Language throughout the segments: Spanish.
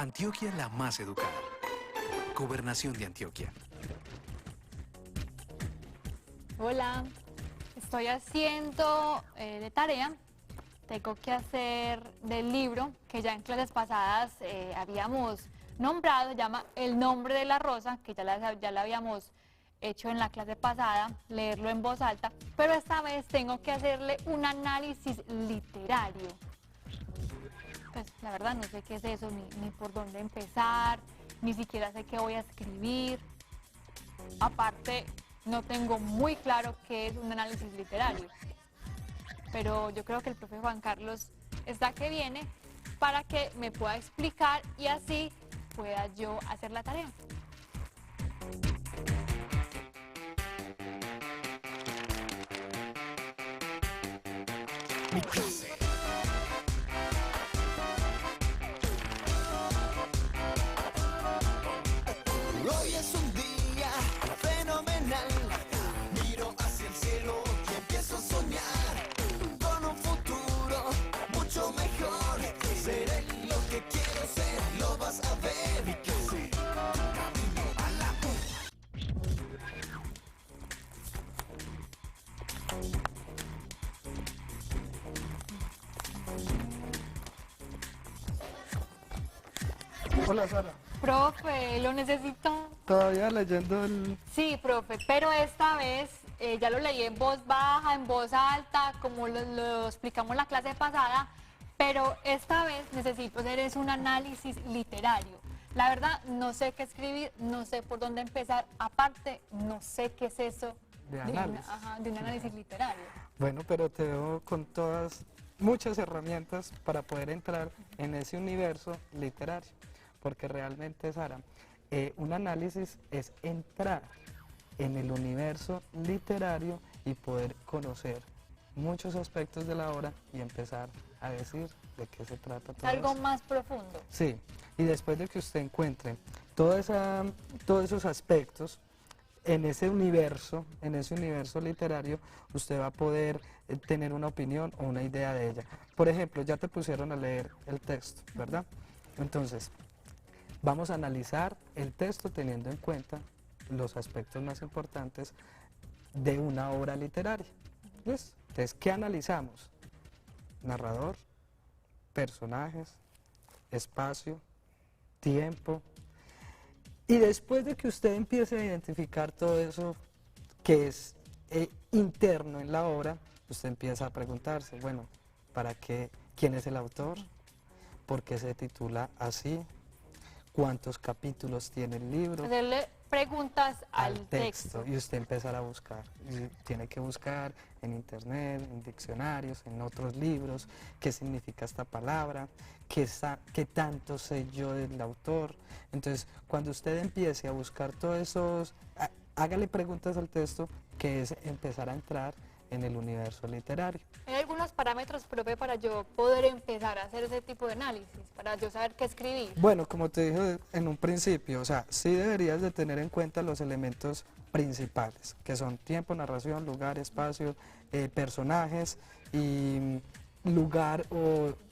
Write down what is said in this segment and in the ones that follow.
Antioquia la más educada. Gobernación de Antioquia. Hola, estoy haciendo de tarea. Tengo que hacer del libro que ya en clases pasadas habíamos nombrado, se llama El nombre de la rosa, que ya la habíamos hecho en la clase pasada, leerlo en voz alta, pero esta vez tengo que hacerle un análisis literario. Pues la verdad no sé qué es eso, ni por dónde empezar, ni siquiera sé qué voy a escribir. Aparte, no tengo muy claro qué es un análisis literario. Pero yo creo que el profe Juan Carlos está que viene para que me pueda explicar y así pueda yo hacer la tarea. Mi clase. Hoy es un día fenomenal. Miro hacia el cielo y empiezo a soñar con un futuro mucho mejor. Seré lo que quiero ser, lo vas a ver. Mi clase, camino a la Hola Sara, Profe, lo necesito. todavía leyendo el... Sí, profe, pero esta vez ya lo leí en voz baja, en voz alta, como lo explicamos la clase pasada, pero esta vez necesito hacer es un análisis literario. La verdad, no sé qué escribir, no sé por dónde empezar, aparte, no sé qué es eso De análisis. de un análisis literario. Bueno, pero te veo con muchas herramientas para poder entrar en ese universo literario, porque realmente, Sara, un análisis es entrar en el universo literario y poder conocer muchos aspectos de la obra y empezar a decir de qué se trata todo Algo eso. más profundo. Sí, y después de que usted encuentre todos esos aspectos en ese universo literario, usted va a poder tener una opinión o una idea de ella. Por ejemplo, ya te pusieron a leer el texto, ¿verdad? Entonces, vamos a analizar el texto teniendo en cuenta los aspectos más importantes de una obra literaria. ¿Listo? Entonces, ¿qué analizamos? Narrador, personajes, espacio, tiempo. Y después de que usted empiece a identificar todo eso que es interno en la obra, usted empieza a preguntarse, bueno, ¿para qué? ¿Quién es el autor? ¿Por qué se titula así? ¿Cuántos capítulos tiene el libro? Hacerle preguntas al texto. Y usted empezar a buscar. Y tiene que buscar en internet, en diccionarios, en otros libros, qué significa esta palabra, qué tanto sé yo del autor. Entonces, cuando usted empiece a buscar todos esos, hágale preguntas al texto, que es empezar a entrar en el universo literario. ¿Hay algunos parámetros, profe, para yo poder empezar a hacer ese tipo de análisis, para yo saber qué escribir? Bueno, como te dije en un principio, o sea, sí deberías de tener en cuenta los elementos principales, que son tiempo, narración, lugar, espacio, personajes y lugar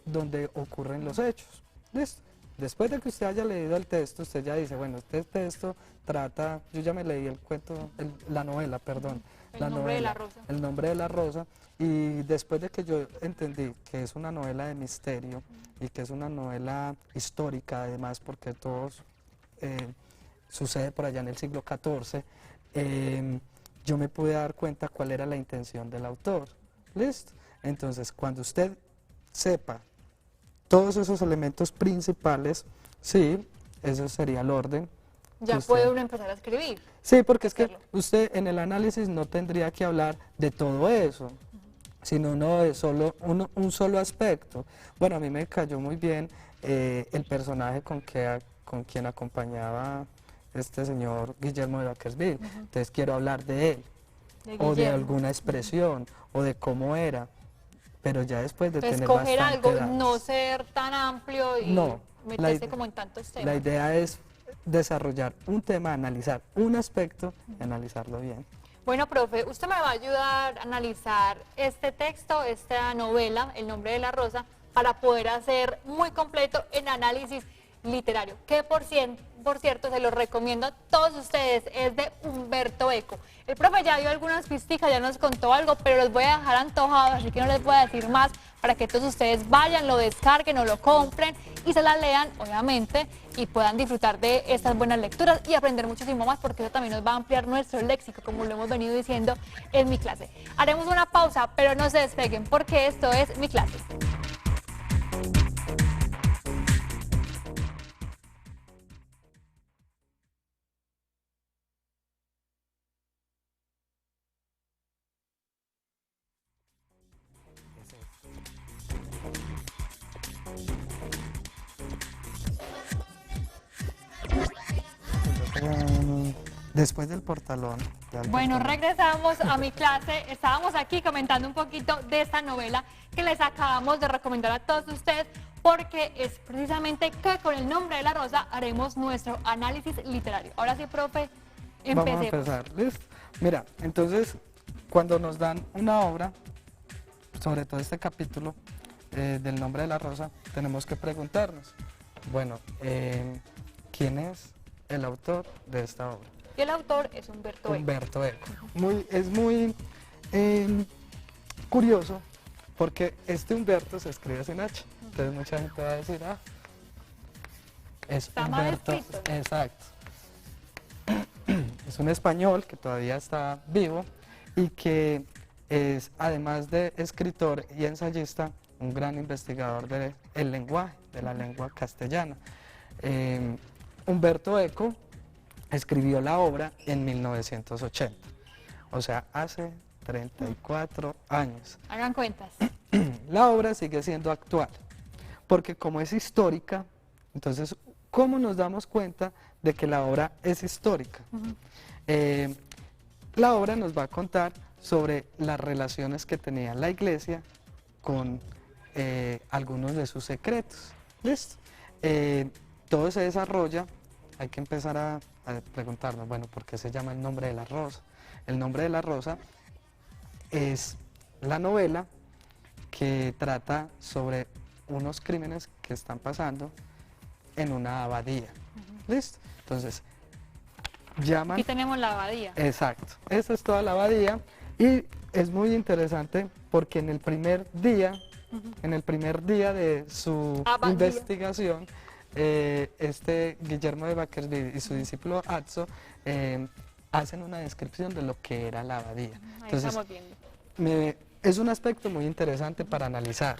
donde ocurren los hechos. ¿Listo? Después de que usted haya leído el texto, usted ya dice, bueno, este texto trata, yo ya me leí el cuento, la novela, perdón. El nombre de la rosa. El nombre de la rosa. Y después de que yo entendí que es una novela de misterio y que es una novela histórica, además, porque todo sucede por allá en el siglo XIV, yo me pude dar cuenta cuál era la intención del autor. ¿Listo? Entonces, cuando usted sepa todos esos elementos principales, sí, ese sería el orden. Ya usted- puede uno empezar a escribir. Sí, porque es que hacerlo. usted en el análisis no tendría que hablar de todo eso, sino no de solo un solo aspecto. Bueno, a mí me cayó muy bien el personaje con quien acompañaba este señor Guillermo de Vacquersville. Entonces quiero hablar de él, De o de Guillermo. alguna expresión, o de cómo era. Pero ya después de tener Escoger bastante algo, datos. no ser tan amplio y No, meterse como en tantos La temas. idea es desarrollar un tema, analizar un aspecto y analizarlo bien. Bueno, profe, usted me va a ayudar a analizar este texto, esta novela, El nombre de la rosa, para poder hacer muy completo el análisis literario, que por cierto se lo recomiendo a todos ustedes, es de Humberto Eco. El profe ya dio algunas pisticas, ya nos contó algo, pero los voy a dejar antojados, así que no les voy a decir más, para que todos ustedes vayan, lo descarguen o lo compren y se la lean, obviamente, y puedan disfrutar de estas buenas lecturas y aprender muchísimo más, porque eso también nos va a ampliar nuestro léxico, como lo hemos venido diciendo en Mi Clase. Haremos una pausa, pero no se despeguen, porque esto es Mi Clase. Después del portalón. Bueno, regresamos a Mi Clase. Estábamos aquí comentando un poquito de esta novela que les acabamos de recomendar a todos ustedes, porque es precisamente que con El nombre de la rosa haremos nuestro análisis literario. Ahora sí, profe, empecemos. Vamos a empezar, ¿listo? Mira, entonces, cuando nos dan una obra, sobre todo este capítulo del nombre de la rosa, tenemos que preguntarnos, bueno, ¿quién es el autor de esta obra? Y el autor es Humberto Eco. Humberto Eco. Es muy curioso, porque este Humberto se escribe sin H. Entonces mucha gente va a decir, es Está mal Humberto. escrito. Exacto. Es un español que todavía está vivo y que es, además de escritor y ensayista, un gran investigador del lenguaje, de la lengua castellana. Humberto Eco escribió la obra en 1980, o sea, hace 34 años. Hagan cuentas. La obra sigue siendo actual, porque como es histórica, entonces, ¿cómo nos damos cuenta de que la obra es histórica? La obra nos va a contar sobre las relaciones que tenía la iglesia con algunos de sus secretos. ¿Listo? Todo se desarrolla, hay que empezar a preguntarnos, bueno, ¿por qué se llama El nombre de la rosa? El nombre de la rosa es la novela que trata sobre unos crímenes que están pasando en una abadía. ¿Listo? Entonces, llaman... Aquí tenemos la abadía. Exacto, esa es toda la abadía y es muy interesante porque en el primer día de su Abadía. investigación, Guillermo de Bakersfield y su discípulo Atzo hacen una descripción de lo que era la abadía. Ahí Entonces, estamos viendo. es un aspecto muy interesante para analizar,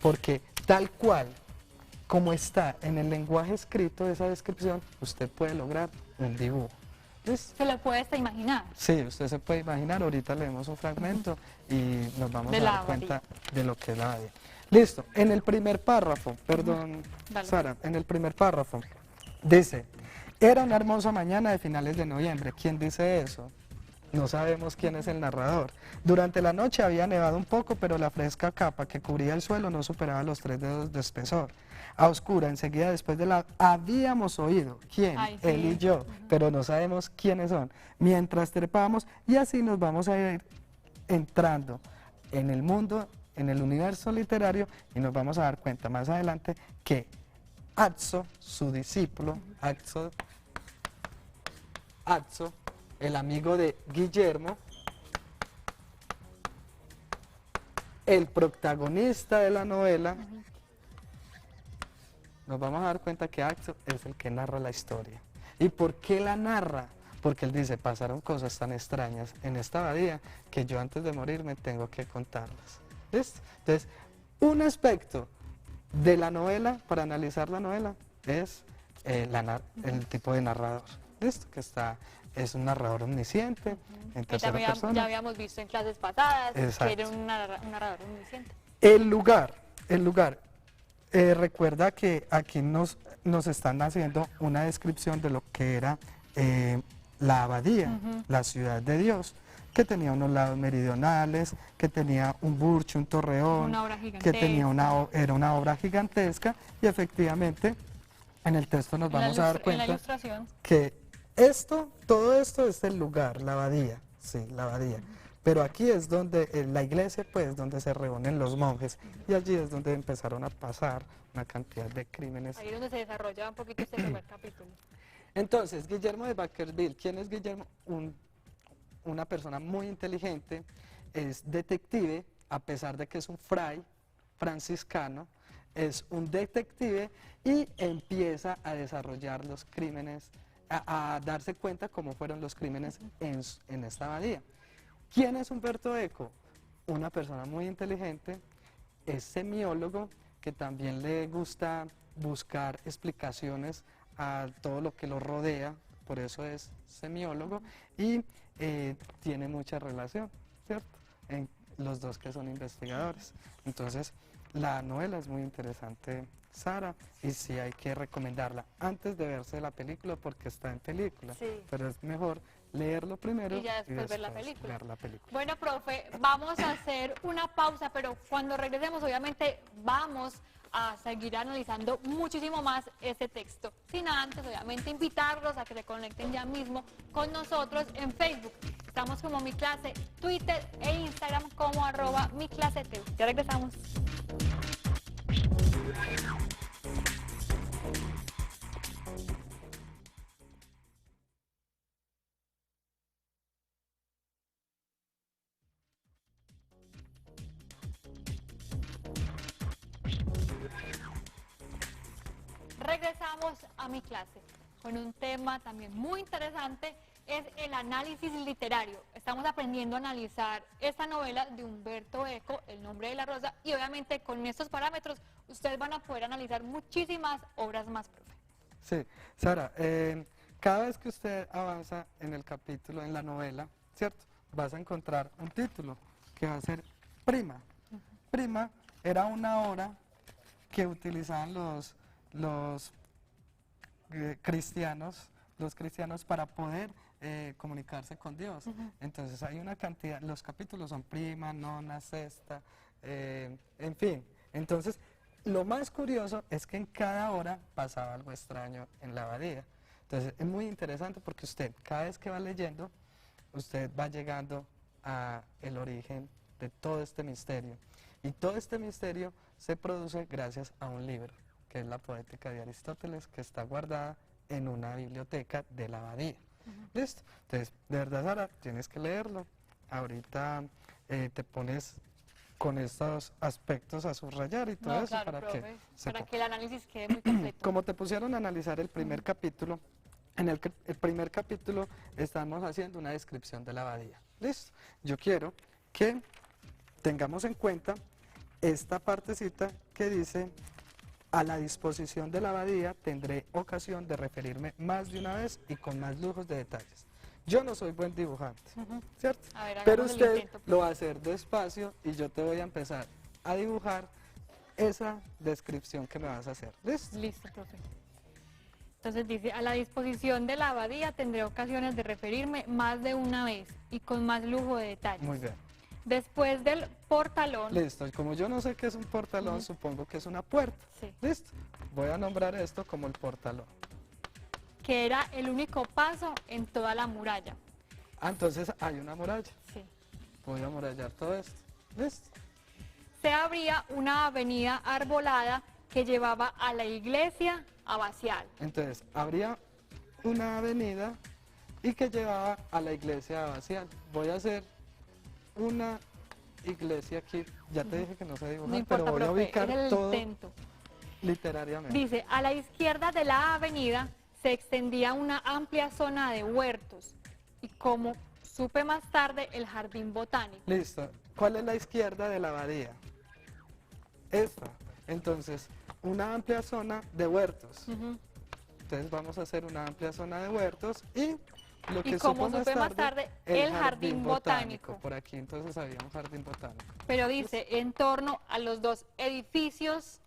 porque tal cual como está en el lenguaje escrito esa descripción, usted puede lograr un dibujo. ¿Listo? Se lo puede hasta imaginar. Sí, usted se puede imaginar, ahorita leemos un fragmento y nos vamos a dar cuenta de lo que es la abadía. Listo, en el primer párrafo, perdón, Dale. Sara, en el primer párrafo, dice, era una hermosa mañana de finales de noviembre. ¿Quién dice eso? No sabemos quién es el narrador. Durante la noche había nevado un poco, pero la fresca capa que cubría el suelo no superaba los 3 dedos de espesor. A oscura, enseguida después de la... Habíamos oído, ¿quién? Ay, sí. Él y yo, pero no sabemos quiénes son. Mientras trepamos, y así nos vamos a ir entrando en el mundo, en el universo literario, y nos vamos a dar cuenta más adelante que Atzo, su discípulo, Atzo, el amigo de Guillermo, el protagonista de la novela, nos vamos a dar cuenta que Atzo es el que narra la historia. ¿Y por qué la narra? Porque él dice, pasaron cosas tan extrañas en esta abadía que yo antes de morirme tengo que contarlas. ¿Listo? Entonces, un aspecto de la novela, para analizar la novela, es el tipo de narrador. ¿Listo? Que es un narrador omnisciente, en tercera persona. Ya habíamos visto en clases pasadas Exacto. que era un narrador omnisciente. El lugar. Recuerda que aquí nos están haciendo una descripción de lo que era la abadía, la ciudad de Dios, que tenía unos lados meridionales, que tenía un burcho, un torreón, Una obra que gigantesca. era una obra gigantesca, y efectivamente en el texto nos vamos a dar En la cuenta ilustración. que todo esto es el lugar, la abadía, sí, la abadía. Pero aquí es donde, en la iglesia, pues, donde se reúnen los monjes, y allí es donde empezaron a pasar una cantidad de crímenes. Ahí es donde se desarrolla un poquito este primer capítulo. Entonces, Guillermo de Baskerville, ¿quién es Guillermo? Una persona muy inteligente, es detective, a pesar de que es un fray franciscano, es un detective y empieza a desarrollar los crímenes, a darse cuenta cómo fueron los crímenes en esta abadía. ¿Quién es Umberto Eco? Una persona muy inteligente, es semiólogo, que también le gusta buscar explicaciones a todo lo que lo rodea, por eso es semiólogo, y tiene mucha relación, ¿cierto? En los dos que son investigadores. Entonces, la novela es muy interesante, Sara, y sí hay que recomendarla antes de verse la película porque está en película, Sí. pero es mejor leerlo primero Y ya después ver la película. ver la película. Bueno, profe, vamos a hacer una pausa, pero cuando regresemos, obviamente, vamos a seguir analizando muchísimo más este texto. Sin antes, obviamente, invitarlos a que se conecten ya mismo con nosotros en Facebook. Estamos como Mi Clase, Twitter e Instagram como @MiClaseTV. Ya regresamos. Regresamos a Mi Clase con un tema también muy interesante, es el análisis literario. Estamos aprendiendo a analizar esta novela de Umberto Eco, El nombre de la rosa, y obviamente con estos parámetros ustedes van a poder analizar muchísimas obras más, profe. Sí, Sara, cada vez que usted avanza en el capítulo, en la novela, ¿cierto? Vas a encontrar un título que va a ser Prima. Prima era una obra que utilizaban los cristianos para poder comunicarse con Dios. Entonces hay una cantidad, los capítulos son prima, nona, sexta, en fin. Entonces, lo más curioso es que en cada hora pasaba algo extraño en la abadía. Entonces, es muy interesante porque usted, cada vez que va leyendo, usted va llegando a el origen de todo este misterio. Y todo este misterio se produce gracias a un libro, que es la Poética de Aristóteles, que está guardada en una biblioteca de la abadía. ¿Listo? Entonces, de verdad, Sara, tienes que leerlo. Ahorita te pones con estos aspectos a subrayar y todo No, eso claro, para profe, que para que el análisis quede muy completo. como te pusieron a analizar el primer capítulo, en el primer capítulo estamos haciendo una descripción de la abadía. ¿Listo? Yo quiero que tengamos en cuenta esta partecita que dice: a la disposición de la abadía tendré ocasión de referirme más de una vez y con más lujos de detalles. Yo no soy buen dibujante, ¿cierto? A ver, Pero hagamos el usted intento, lo va a hacer despacio y yo te voy a empezar a dibujar esa descripción que me vas a hacer. ¿Listo? Listo, profe. Entonces dice, a la disposición de la abadía tendré ocasiones de referirme más de una vez y con más lujo de detalles. Muy bien. Después del portalón, Listo. Y como yo no sé qué es un portalón, supongo que es una puerta. sí, Listo. Voy a nombrar esto como el portalón. que era el único paso en toda la muralla. Ah, entonces hay una muralla. Sí. Voy a amurallar todo esto. ¿Listo? Se abría una avenida arbolada que llevaba a la iglesia abacial. Entonces, habría una avenida y que llevaba a la iglesia abacial. Voy a hacer una iglesia aquí. Ya te dije que no sé dibujar, No importa, pero voy a profe, ubicar era el todo intento. literariamente. Dice, a la izquierda de la avenida se extendía una amplia zona de huertos y, como supe más tarde, el jardín botánico. Listo. ¿Cuál es la izquierda de la abadía? Esta. Entonces, una amplia zona de huertos. Entonces vamos a hacer una amplia zona de huertos y lo que como supo supe más tarde, el jardín botánico. Por aquí entonces había un jardín botánico. Pero dice, en torno a los dos edificios,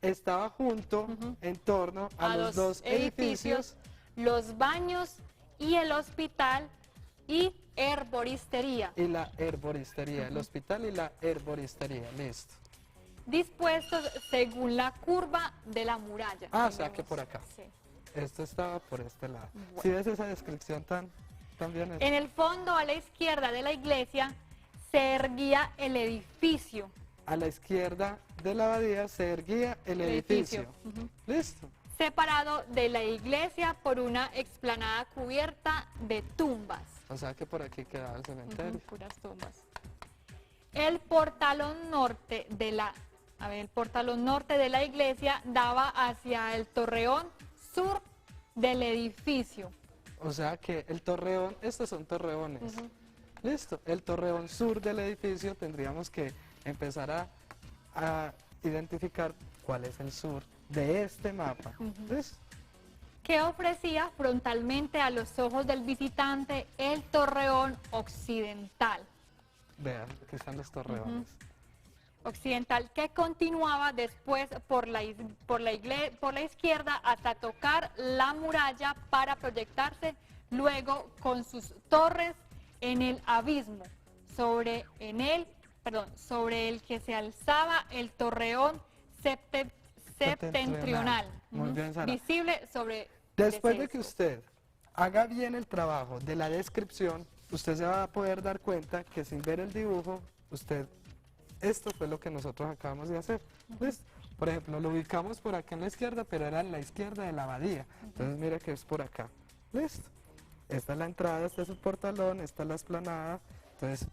Estaba junto, en torno a los dos edificios, los baños y el hospital y herboristería, y la herboristería, el hospital y la herboristería, listo. dispuestos según la curva de la muralla. Ah, o sea Tenemos- que por acá. sí. Esto estaba por este lado. Bueno. ¿Sí ves esa descripción tan bien hecha? En el fondo, a la izquierda de la iglesia, se erguía el edificio. A la izquierda de la abadía se erguía el edificio. Ujú. ¿Listo? Separado de la iglesia por una explanada cubierta de tumbas. O sea que por aquí quedaba el cementerio. Ujú, puras tumbas. El portalón norte de la iglesia daba hacia el torreón sur del edificio. O sea que el torreón, estos son torreones. Listo, el torreón sur del edificio tendríamos que empezar a identificar cuál es el sur de este mapa. ¿Listo? Que ofrecía frontalmente a los ojos del visitante el torreón occidental. Vean, aquí están los torreones. Occidental, que continuaba después por la izquierda hasta tocar la muralla para proyectarse luego con sus torres en el abismo, sobre el que se alzaba el torreón septentrional, Muy bien, Sara. visible sobre... Después de que usted haga bien el trabajo de la descripción, usted se va a poder dar cuenta que sin ver el dibujo, esto fue lo que nosotros acabamos de hacer. ¿Listo? Por ejemplo, lo ubicamos por acá en la izquierda, pero era en la izquierda de la abadía. Entonces mira que es por acá. ¿Listo? Esta es la entrada, este es el portalón, esta es la explanada. Entonces,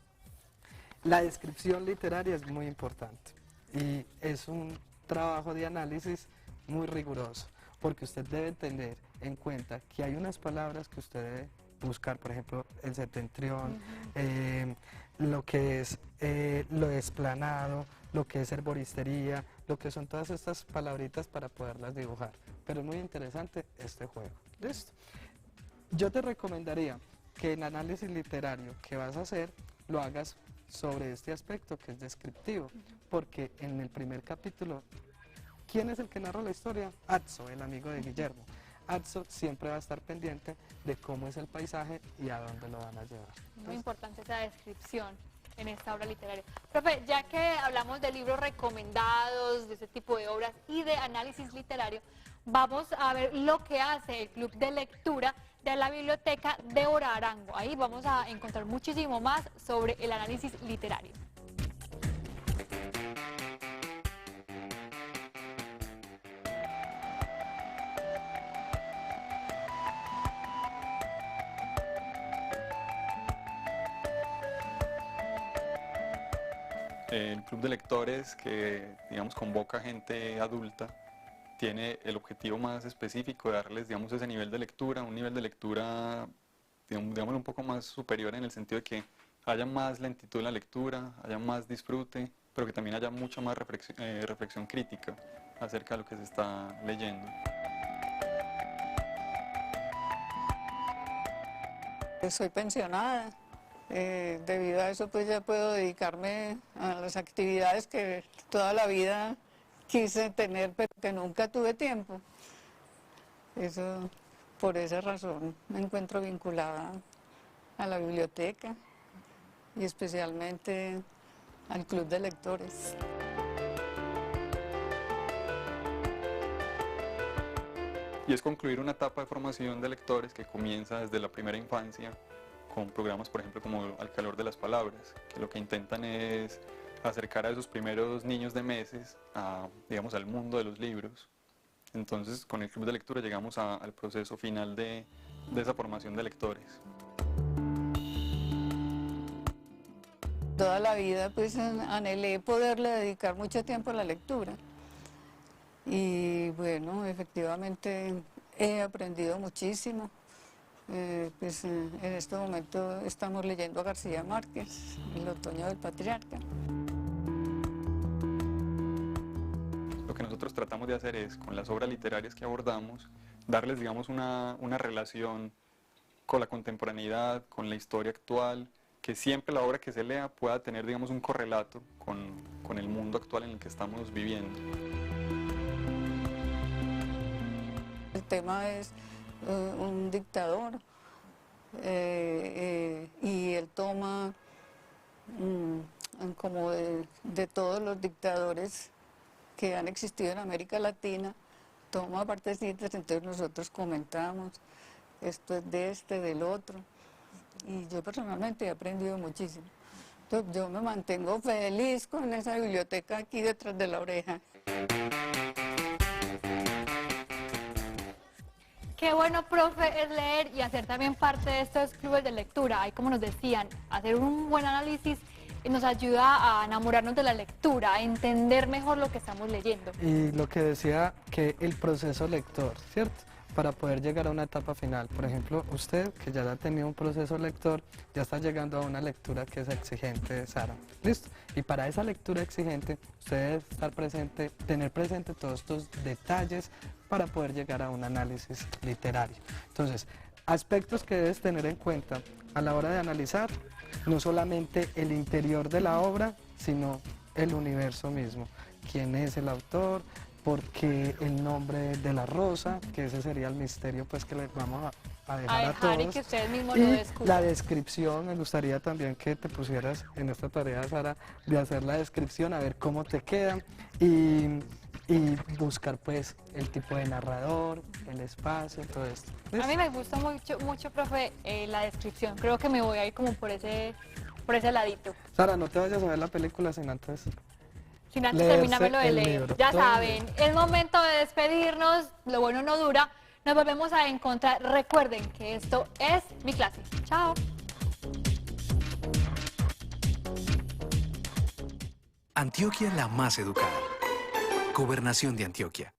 la descripción literaria es muy importante y es un trabajo de análisis muy riguroso, porque usted debe tener en cuenta que hay unas palabras que usted debe buscar, por ejemplo, el septentrión, lo que es lo explanado, lo que es herboristería, lo que son todas estas palabritas para poderlas dibujar. Pero es muy interesante este juego. ¿Listo? Yo te recomendaría que en análisis literario que vas a hacer, lo hagas sobre este aspecto que es descriptivo, porque en el primer capítulo, ¿quién es el que narra la historia? Atzo, el amigo de Guillermo. Atzo siempre va a estar pendiente de cómo es el paisaje y a dónde lo van a llevar. Muy importante esa descripción en esta obra literaria. Profe, ya que hablamos de libros recomendados, de ese tipo de obras y de análisis literario, vamos a ver lo que hace el Club de Lectura de la Biblioteca de Arango. Ahí vamos a encontrar muchísimo más sobre el análisis literario. El Club de Lectores, que digamos convoca gente adulta, tiene el objetivo más específico de darles, digamos, ese nivel de lectura, un nivel de lectura, digamos, un poco más superior en el sentido de que haya más lentitud en la lectura, haya más disfrute, pero que también haya mucha más reflexión crítica acerca de lo que se está leyendo. Soy pensionada. Debido a eso pues ya puedo dedicarme a las actividades que toda la vida quise tener pero que nunca tuve tiempo. Eso, por esa razón me encuentro vinculada a la biblioteca y especialmente al Club de Lectores. Y es concluir una etapa de formación de lectores que comienza desde la primera infancia, con programas, por ejemplo, como Al calor de las palabras, que lo que intentan es acercar a esos primeros niños de meses digamos, al mundo de los libros. Entonces, con el Club de Lectura llegamos al proceso final de esa formación de lectores. Toda la vida pues anhelé poderle dedicar mucho tiempo a la lectura. Y bueno, efectivamente he aprendido muchísimo. En este momento estamos leyendo a García Márquez, El otoño del patriarca. Lo que nosotros tratamos de hacer es, con las obras literarias que abordamos, darles, digamos, una relación con la contemporaneidad, con la historia actual, que siempre la obra que se lea pueda tener, digamos, un correlato con el mundo actual en el que estamos viviendo. El tema es un dictador y él toma como de todos los dictadores que han existido en América Latina, toma partecitas, entonces nosotros comentamos, esto es de este, del otro, y yo personalmente he aprendido muchísimo. Entonces, yo me mantengo feliz con esa biblioteca aquí detrás de la oreja. Qué bueno, profe, es leer y hacer también parte de estos clubes de lectura. Ahí, como nos decían, hacer un buen análisis nos ayuda a enamorarnos de la lectura, a entender mejor lo que estamos leyendo. Y lo que decía, que el proceso lector, ¿cierto? Para poder llegar a una etapa final. Por ejemplo, usted, que ya ha tenido un proceso lector, ya está llegando a una lectura que es exigente, Sara. ¿Listo? Y para esa lectura exigente, usted debe estar presente, tener presente todos estos detalles para poder llegar a un análisis literario. Entonces, aspectos que debes tener en cuenta a la hora de analizar, no solamente el interior de la obra, sino el universo mismo. ¿Quién es el autor? ¿Por qué el nombre de la rosa? Que ese sería el misterio pues que les vamos a dejar a todos. Y que ustedes mismos lo Y descubran. la descripción, me gustaría también que te pusieras en esta tarea, Sara, de hacer la descripción, a ver cómo te queda y buscar pues el tipo de narrador, el espacio, todo esto. A mí me gusta mucho, profe, la descripción. Creo que me voy a ir como por ese ladito. Sara, no te vayas a ver la película sin antes. Sin antes Leerse terminármelo de el leer. libro. Ya Todo el saben, es momento de despedirnos. Lo bueno no dura. Nos volvemos a encontrar. Recuerden que esto es mi clase. Chao. Antioquia la más educada. Gobernación de Antioquia.